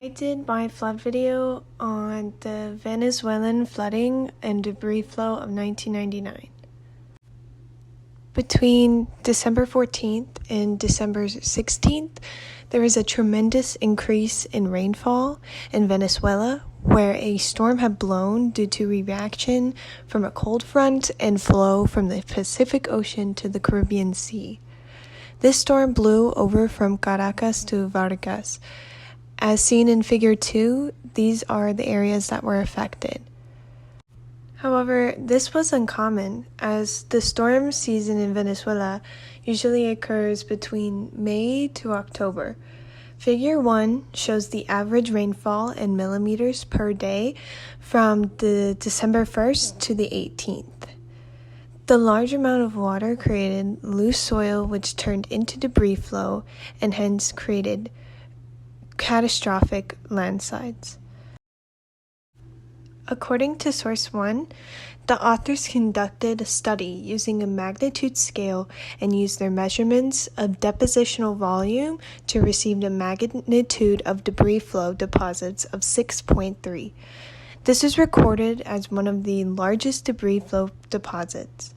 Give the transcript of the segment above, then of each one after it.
I did my flood video on the Venezuelan flooding and debris flow of 1999. Between December 14th and December 16th, there was a tremendous increase in rainfall in Venezuela, where a storm had blown due to reaction from a cold front and flow from the Pacific Ocean to the Caribbean Sea. This storm blew over from Caracas to Vargas. As seen in Figure 2, these are the areas that were affected. However, this was uncommon, as the storm season in Venezuela usually occurs between May to October. Figure 1 shows the average rainfall in millimeters per day from the December 1st to the 18th. The large amount of water created loose soil which turned into debris flow and hence created catastrophic landslides. According to Source 1, the authors conducted a study using a magnitude scale and used their measurements of depositional volume to receive the magnitude of debris flow deposits of 6.3. This is recorded as one of the largest debris flow deposits.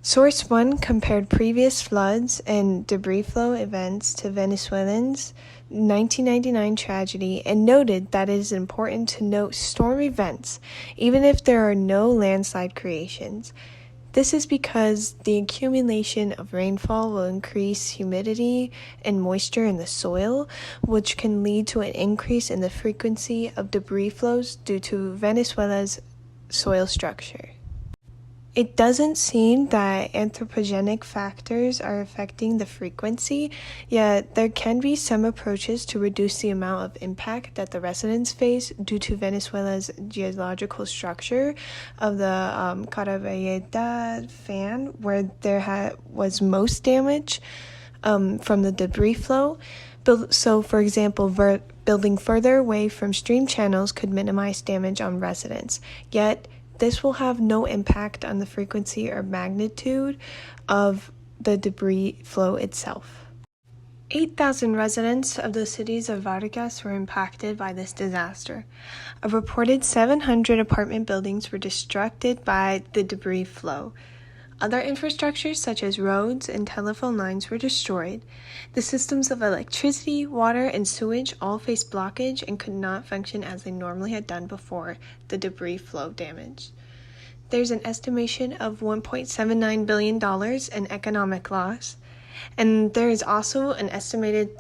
Source 1 compared previous floods and debris flow events to Venezuelan's 1999 tragedy and noted that it is important to note storm events, even if there are no landslide creations. This is because the accumulation of rainfall will increase humidity and moisture in the soil, which can lead to an increase in the frequency of debris flows due to Venezuela's soil structure. It doesn't seem that anthropogenic factors are affecting the frequency, yet there can be some approaches to reduce the amount of impact that the residents face due to Venezuela's geological structure of the Caravalleda fan, where there was most damage from the debris flow. So, for example, building further away from stream channels could minimize damage on residents, yet this will have no impact on the frequency or magnitude of the debris flow itself. 8,000 residents of the cities of Vargas were impacted by this disaster. A reported 700 apartment buildings were destructed by the debris flow. Other infrastructures such as roads and telephone lines were destroyed. The systems of electricity, water, and sewage all faced blockage and could not function as they normally had done before the debris flow damage. There's an estimation of $1.79 billion in economic loss, and there is also an estimated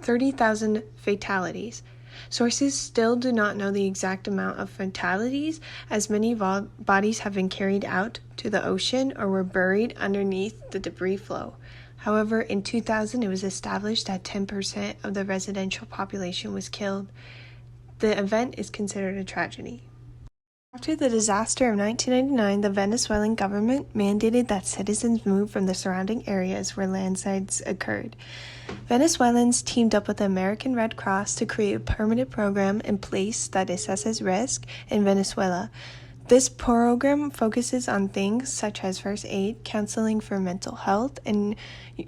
30,000 fatalities. Sources still do not know the exact amount of fatalities, as many bodies have been carried out to the ocean or were buried underneath the debris flow. However, in 2000, it was established that 10% of the residential population was killed. The event is considered a tragedy. After the disaster of 1999, the Venezuelan government mandated that citizens move from the surrounding areas where landslides occurred. Venezuelans teamed up with the American Red Cross to create a permanent program in place that assesses risk in Venezuela. This program focuses on things such as first aid, counseling for mental health, and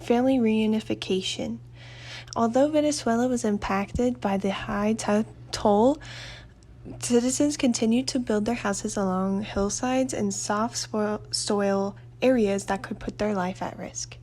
family reunification. Although Venezuela was impacted by the high toll, citizens continued to build their houses along hillsides and soft soil areas that could put their life at risk.